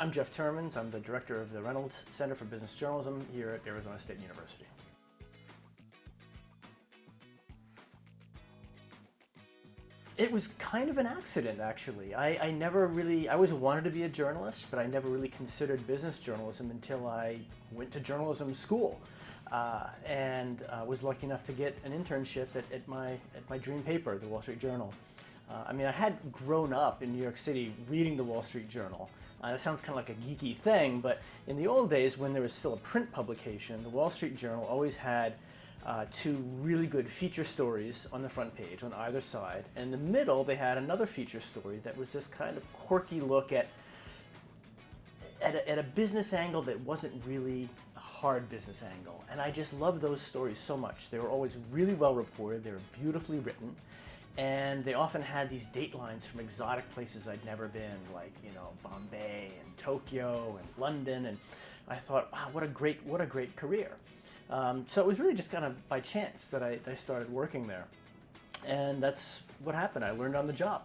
I'm Jeff Timmermans. I'm the director of the Reynolds Center for Business Journalism here at Arizona State University. It was kind of an accident, actually. I always wanted to be a journalist, but I never really considered business journalism until I went to journalism school and was lucky enough to get an internship at my dream paper, the Wall Street Journal. I had grown up in New York City reading the Wall Street Journal. That sounds kind of like a geeky thing, but in the old days when there was still a print publication, the Wall Street Journal always had two really good feature stories on the front page on either side. And in the middle, they had another feature story that was this kind of quirky look at a business angle that wasn't really a hard business angle. And I just loved those stories so much. They were always really well reported. They were beautifully written. And they often had these datelines from exotic places I'd never been, like, Bombay and Tokyo and London. And I thought, wow, what a great career. So it was really just kind of by chance that I started working there. And that's what happened. I learned on the job.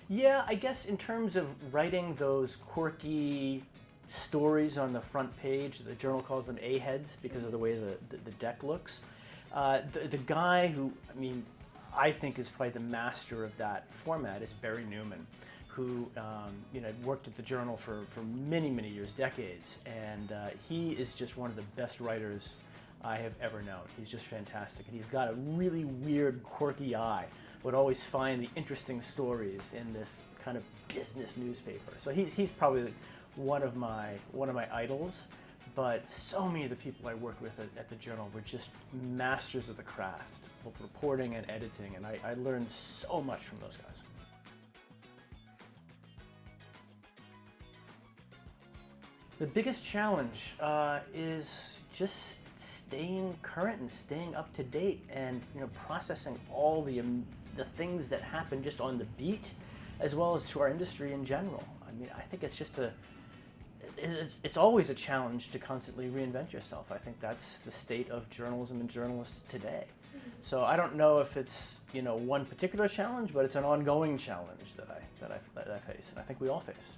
Yeah, I guess in terms of writing those quirky stories on the front page, the journal calls them A-heads because of the way the deck looks. The guy who, I think is probably the master of that format is Barry Newman, who worked at the Journal for many, many years, decades, and he is just one of the best writers I have ever known. He's just fantastic, and he's got a really weird, quirky eye. Would always find the interesting stories in this kind of business newspaper. So he's probably one of my idols. But so many of the people I worked with at the Journal were just masters of the craft, both reporting and editing, and I learned so much from those guys. The biggest challenge is just staying current and staying up to date, and processing all the things that happen just on the beat, as well as to our industry in general. I think it's just it's always a challenge to constantly reinvent yourself. I think that's the state of journalism and journalists today. So I don't know if it's one particular challenge, but it's an ongoing challenge that I face, and I think we all face.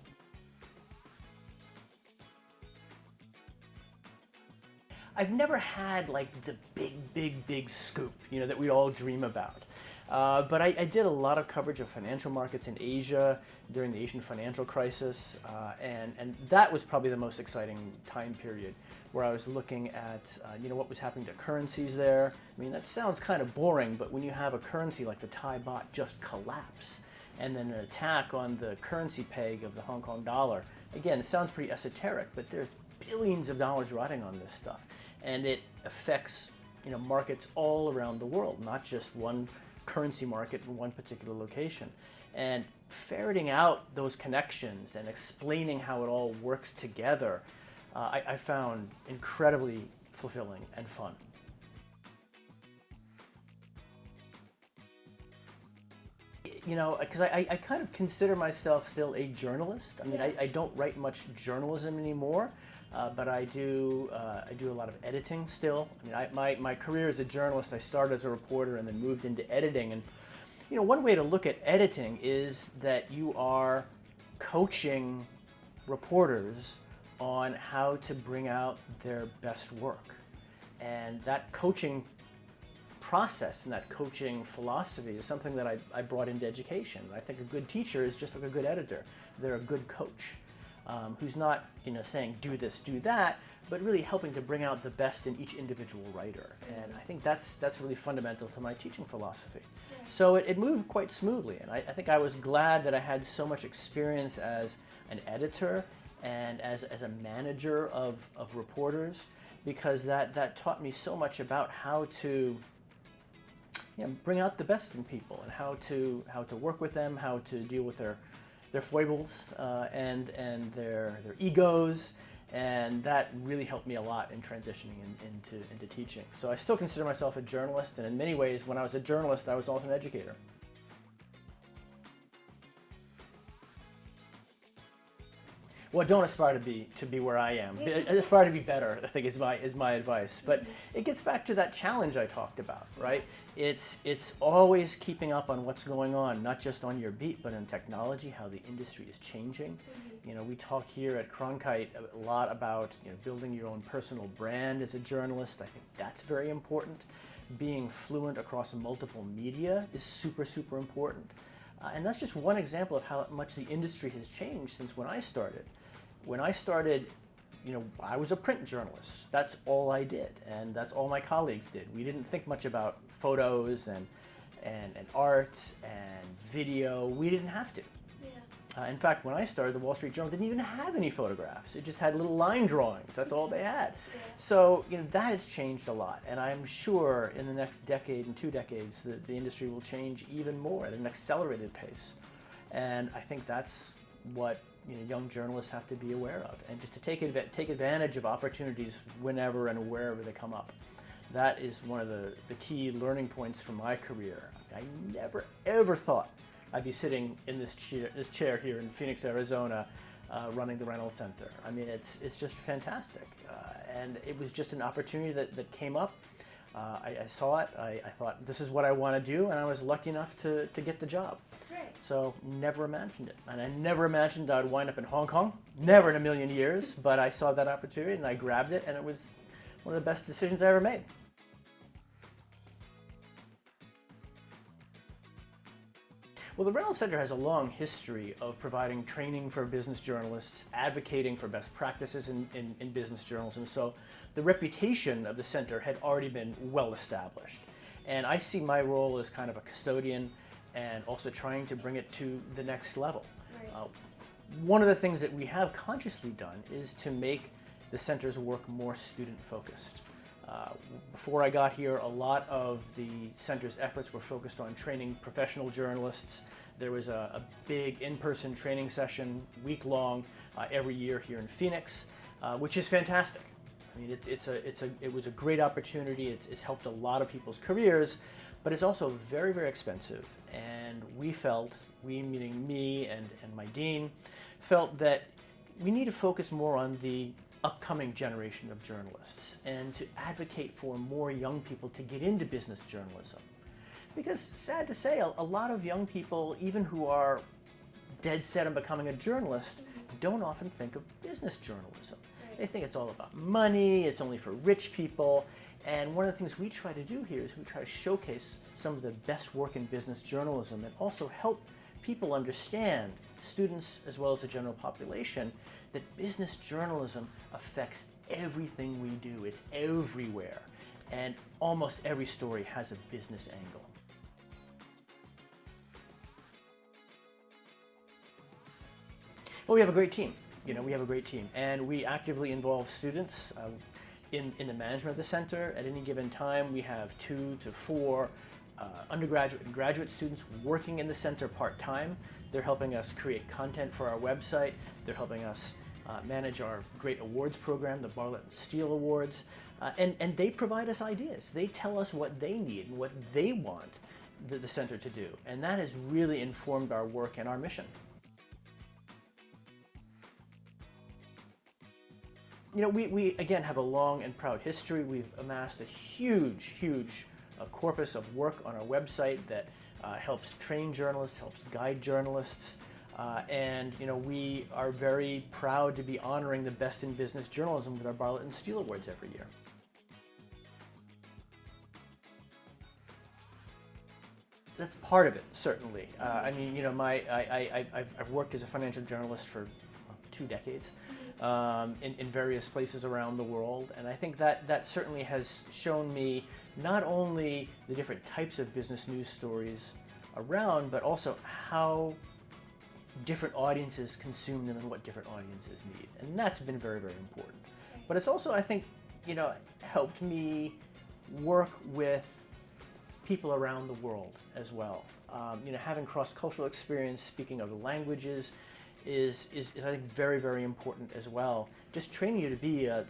I've never had like the big scoop, that we all dream about. But I did a lot of coverage of financial markets in Asia during the Asian financial crisis, and that was probably the most exciting time period, where I was looking at what was happening to currencies there. That sounds kind of boring, but when you have a currency like the Thai baht just collapse, and then an attack on the currency peg of the Hong Kong dollar, again, it sounds pretty esoteric, but there's billions of dollars riding on this stuff, and it affects markets all around the world, not just one currency market in one particular location. And ferreting out those connections and explaining how it all works together, I found incredibly fulfilling and fun. Because I kind of consider myself still a journalist. I don't write much journalism anymore, but I do a lot of editing still. My career as a journalist, I started as a reporter and then moved into editing. And one way to look at editing is that you are coaching reporters on how to bring out their best work. And that coaching process and that coaching philosophy is something that I brought into education. I think a good teacher is just like a good editor. They're a good coach who's not saying do this, do that, but really helping to bring out the best in each individual writer. And I think that's really fundamental to my teaching philosophy. So it moved quite smoothly, and I think I was glad that I had so much experience as an editor and as a manager of reporters, because that taught me so much about how to bring out the best in people, and how to work with them, how to deal with their foibles and their egos, and that really helped me a lot in transitioning into teaching. So I still consider myself a journalist, and in many ways, when I was a journalist, I was also an educator. Well, don't aspire to be where I am. Aspire to be better, I think is my advice. But it gets back to that challenge I talked about, right? It's always keeping up on what's going on, not just on your beat, but in technology, how the industry is changing. You know, we talk here at Cronkite a lot about, you know, building your own personal brand as a journalist. I think that's very important. Being fluent across multiple media is super, super important. And that's just one example of how much the industry has changed since when I started. When I started, you know, I was a print journalist. That's all I did, and that's all my colleagues did. We didn't think much about photos and art and video. We didn't have to. In fact, when I started, the Wall Street Journal didn't even have any photographs. It just had little line drawings. That's all they had. So, you know, that has changed a lot. And I'm sure in the next decade and 2 decades, the industry will change even more at an accelerated pace. And I think that's what, you know, young journalists have to be aware of, and just to take advantage of opportunities whenever and wherever they come up. That is one of the key learning points from my career. I never, ever thought I'd be sitting in this chair here in Phoenix, Arizona, running the Reynolds Center. I mean, it's just fantastic. And it was just an opportunity that came up. I saw it, I thought, this is what I want to do, and I was lucky enough to get the job. Right. So never imagined it. And I never imagined I'd wind up in Hong Kong, never in a million years, but I saw that opportunity and I grabbed it, and it was one of the best decisions I ever made. Well, the Reynolds Center has a long history of providing training for business journalists, advocating for best practices in business journalism. So the reputation of the center had already been well established. And I see my role as kind of a custodian and also trying to bring it to the next level. Right. One of the things that we have consciously done is to make the center's work more student-focused. Before I got here, a lot of the center's efforts were focused on training professional journalists. There was a big in-person training session, week-long, every year here in Phoenix, which is fantastic. I mean, it was a great opportunity. It's helped a lot of people's careers, but it's also very, very expensive. And we meaning me and my dean, felt that we need to focus more on the upcoming generation of journalists and to advocate for more young people to get into business journalism. Because sad to say, a lot of young people, even who are dead set on becoming a journalist, don't often think of business journalism. Right. They think it's all about money, it's only for rich people. And one of the things we try to do here is we try to showcase some of the best work in business journalism and also help people understand, students as well as the general population, that business journalism affects everything we do. It's everywhere. And almost every story has a business angle. Well, we have a great team. You know, we have a great team. And we actively involve students in the management of the center. At any given time, we have 2 to 4 undergraduate and graduate students working in the center part-time. They're helping us create content for our website. They're helping us manage our great awards program, the Bartlett and Steele Awards. And they provide us ideas. They tell us what they need and what they want the center to do. And that has really informed our work and our mission. You know, we again have a long and proud history. We've amassed a huge corpus of work on our website that helps train journalists, helps guide journalists, and you know, we are very proud to be honoring the best in business journalism with our Bartlett and Steele Awards every year. That's part of it, certainly. I mean, you know, I've worked as a financial journalist for 2 decades. In various places around the world, and I think that certainly has shown me not only the different types of business news stories around, but also how different audiences consume them and what different audiences need, and that's been very, very important. But it's also, I think, you know, helped me work with people around the world as well. You know, having cross-cultural experience, speaking other languages, is I think very, very important as well. Just training you to be a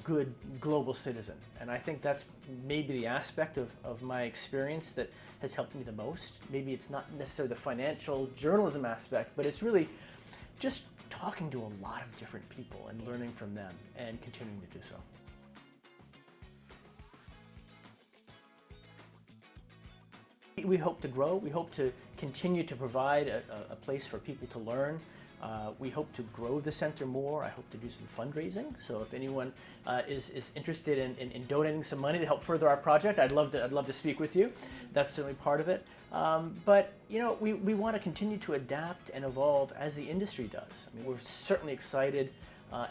good global citizen. And I think that's maybe the aspect of my experience that has helped me the most. Maybe it's not necessarily the financial journalism aspect, but it's really just talking to a lot of different people and learning from them and continuing to do so. We hope to grow. We hope to continue to provide a place for people to learn. We hope to grow the center more. I hope to do some fundraising. So if anyone is interested in donating some money to help further our project, I'd love to speak with you. That's certainly part of it. But you know, we want to continue to adapt and evolve as the industry does. I mean, we're certainly excited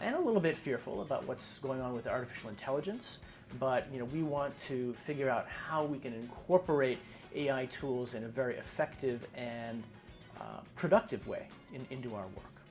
and a little bit fearful about what's going on with artificial intelligence. But you know, we want to figure out how we can incorporate AI tools in a very effective and productive way into our work.